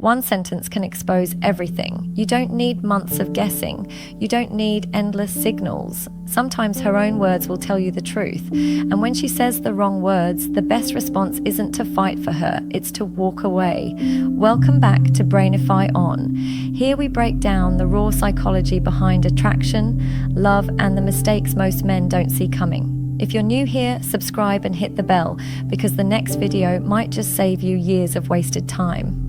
One sentence can expose everything. You don't need months of guessing. You don't need endless signals. Sometimes her own words will tell you the truth. And when she says the wrong words, the best response isn't to fight for her, it's to walk away. Welcome back to Brainify On. Here we break down the raw psychology behind attraction, love, and the mistakes most men don't see coming. If you're new here, subscribe and hit the bell, because the next video might just save you years of wasted time.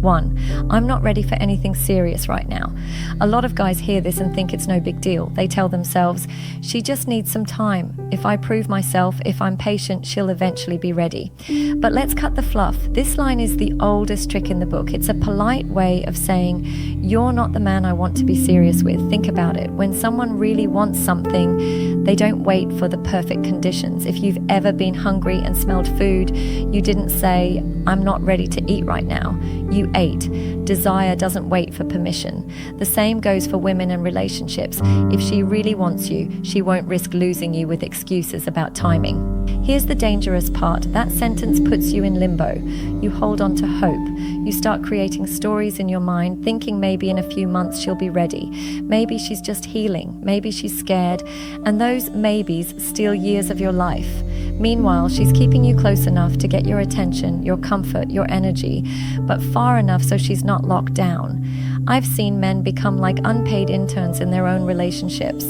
1. I'm not ready for anything serious right now. A lot of guys hear this and think it's no big deal. They tell themselves, she just needs some time. If I prove myself, if I'm patient, she'll eventually be ready. But let's cut the fluff. This line is the oldest trick in the book. It's a polite way of saying, you're not the man I want to be serious with. Think about it. When someone really wants something, they don't wait for the perfect conditions. If you've ever been hungry and smelled food, you didn't say, I'm not ready to eat right now. You ate. Desire doesn't wait for permission. The same goes for women and relationships. If she really wants you, she won't risk losing you with excuses about timing. Here's the dangerous part. That sentence puts you in limbo. You hold on to hope. You start creating stories in your mind, thinking maybe in a few months she'll be ready. Maybe she's just healing. Maybe she's scared. And those maybes steal years of your life. Meanwhile, she's keeping you close enough to get your attention, your comfort, your energy, but far enough so she's not locked down. I've seen men become like unpaid interns in their own relationships,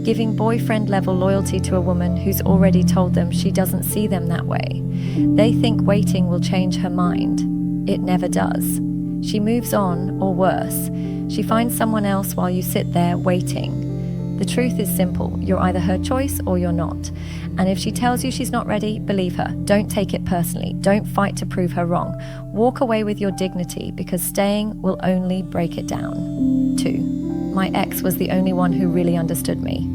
giving boyfriend-level loyalty to a woman who's already told them she doesn't see them that way. They think waiting will change her mind. It never does. She moves on, or worse, she finds someone else while you sit there waiting. The truth is simple. You're either her choice or you're not. And if she tells you she's not ready, believe her. Don't take it personally. Don't fight to prove her wrong. Walk away with your dignity, because staying will only break it down. 2. My ex was the only one who really understood me.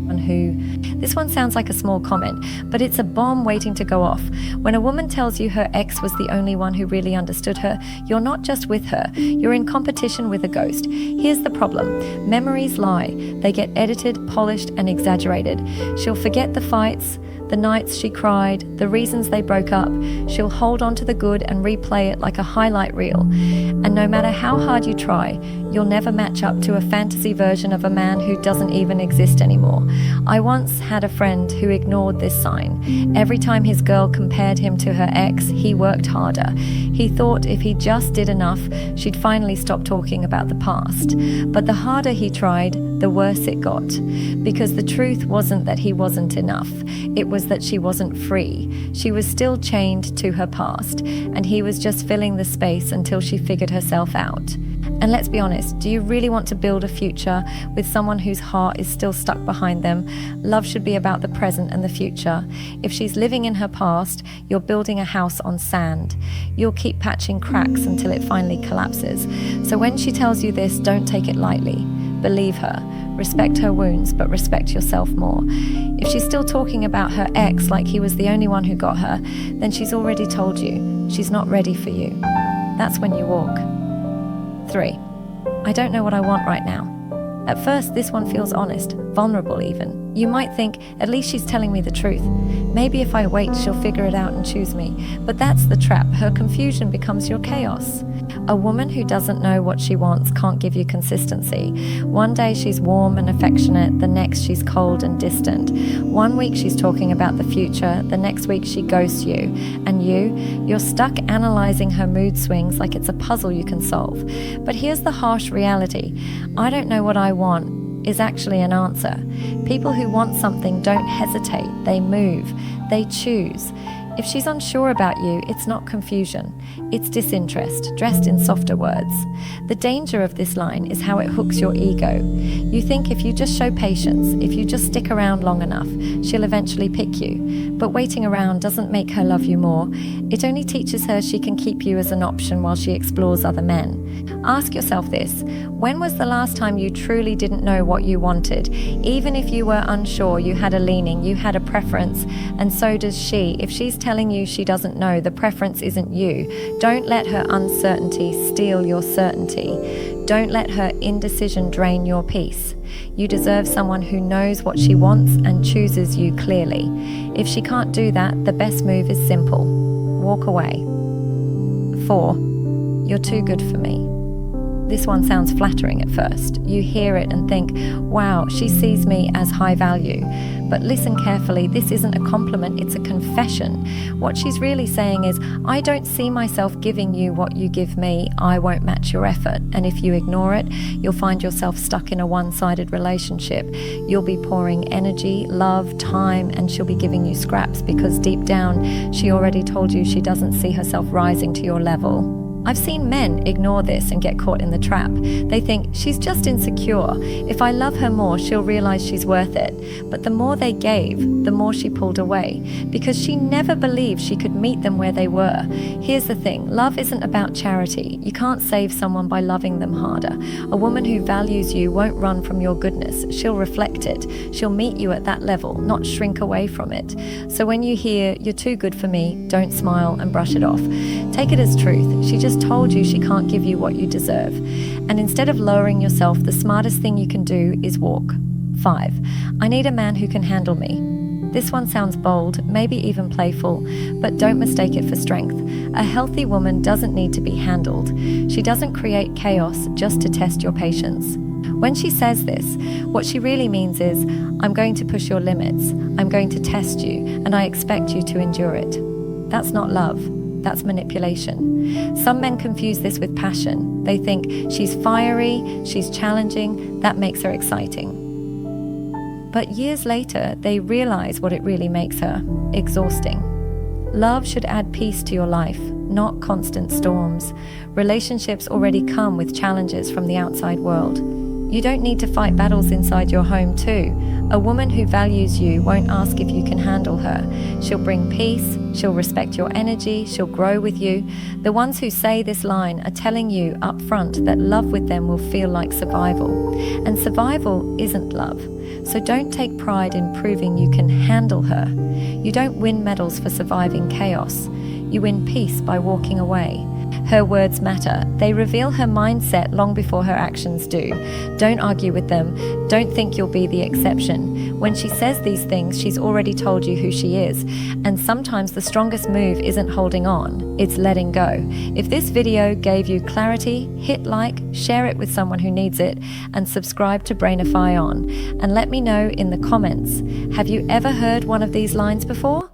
This one sounds like a small comment, but it's a bomb waiting to go off. When a woman tells you her ex was the only one who really understood her, you're not just with her, you're in competition with a ghost. Here's the problem. Memories lie. They get edited, polished, and exaggerated. She'll forget the fights, the nights she cried, the reasons they broke up. She'll hold on to the good and replay it like a highlight reel. And no matter how hard you try, you'll never match up to a fantasy version of a man who doesn't even exist anymore. I once had a friend who ignored this sign. Every time his girl compared him to her ex, he worked harder. He thought if he just did enough, she'd finally stop talking about the past. But the harder he tried, the worse it got. Because the truth wasn't that he wasn't enough. It was that she wasn't free. She was still chained to her past, and he was just filling the space until she figured herself out. And let's be honest, do you really want to build a future with someone whose heart is still stuck behind them? Love should be about the present and the future. If she's living in her past, you're building a house on sand. You'll keep patching cracks until it finally collapses. So when she tells you this, don't take it lightly. Believe her. Respect her wounds, but respect yourself more. If she's still talking about her ex like he was the only one who got her, then she's already told you she's not ready for you. That's when you walk. 3. I don't know what I want right now. At first, this one feels honest, vulnerable even. You might think, at least she's telling me the truth. Maybe if I wait, she'll figure it out and choose me. But that's the trap. Her confusion becomes your chaos. A woman who doesn't know what she wants can't give you consistency. One day she's warm and affectionate, the next she's cold and distant. One week she's talking about the future, the next week she ghosts you. And you're stuck analyzing her mood swings like it's a puzzle you can solve. But here's the harsh reality. I don't know what I want is actually an answer. People who want something don't hesitate, they move, they choose. If she's unsure about you, it's not confusion, it's disinterest, dressed in softer words. The danger of this line is how it hooks your ego. You think if you just show patience, if you just stick around long enough, she'll eventually pick you. But waiting around doesn't make her love you more. It only teaches her she can keep you as an option while she explores other men. Ask yourself this: when was the last time you truly didn't know what you wanted? Even if you were unsure, you had a leaning, you had a preference, and so does she. If she's telling you she doesn't know, the preference isn't you. Don't let her uncertainty steal your certainty. Don't let her indecision drain your peace. You deserve someone who knows what she wants and chooses you clearly. If she can't do that, the best move is simple. Walk away. 4. You're too good for me. this one sounds flattering at first. You hear it and think, wow, she sees me as high value. But listen carefully, this isn't a compliment, it's a confession. What she's really saying is, I don't see myself giving you what you give me, I won't match your effort. And if you ignore it, you'll find yourself stuck in a one-sided relationship. You'll be pouring energy, love, time, and she'll be giving you scraps because deep down, she already told you she doesn't see herself rising to your level. I've seen men ignore this and get caught in the trap. They think, she's just insecure. If I love her more, she'll realize she's worth it. But the more they gave, the more she pulled away, because she never believed she could meet them where they were. Here's the thing, love isn't about charity. You can't save someone by loving them harder. A woman who values you won't run from your goodness. She'll reflect it. She'll meet you at that level, not shrink away from it. So when you hear, you're too good for me, don't smile and brush it off. Take it as truth. She just told you she can't give you what you deserve. And instead of lowering yourself, the smartest thing you can do is walk. 5. I need a man who can handle me. This one sounds bold, maybe even playful, but don't mistake it for strength. A healthy woman doesn't need to be handled. She doesn't create chaos just to test your patience. When she says this, what she really means is, I'm going to push your limits, I'm going to test you, and I expect you to endure it. That's not love. That's manipulation. Some men confuse this with passion. They think she's fiery, she's challenging, that makes her exciting. But years later, they realize what it really makes her: exhausting. Love should add peace to your life, not constant storms. Relationships already come with challenges from the outside world. You don't need to fight battles inside your home too. A woman who values you won't ask if you can handle her. She'll bring peace, she'll respect your energy, she'll grow with you. The ones who say this line are telling you up front that love with them will feel like survival. And survival isn't love. So don't take pride in proving you can handle her. You don't win medals for surviving chaos. You win peace by walking away. Her words matter. They reveal her mindset long before her actions do. Don't argue with them. Don't think you'll be the exception. When she says these things, she's already told you who she is. And sometimes the strongest move isn't holding on, it's letting go. If this video gave you clarity, hit like, share it with someone who needs it, and subscribe to Brainify On. And let me know in the comments, have you ever heard one of these lines before?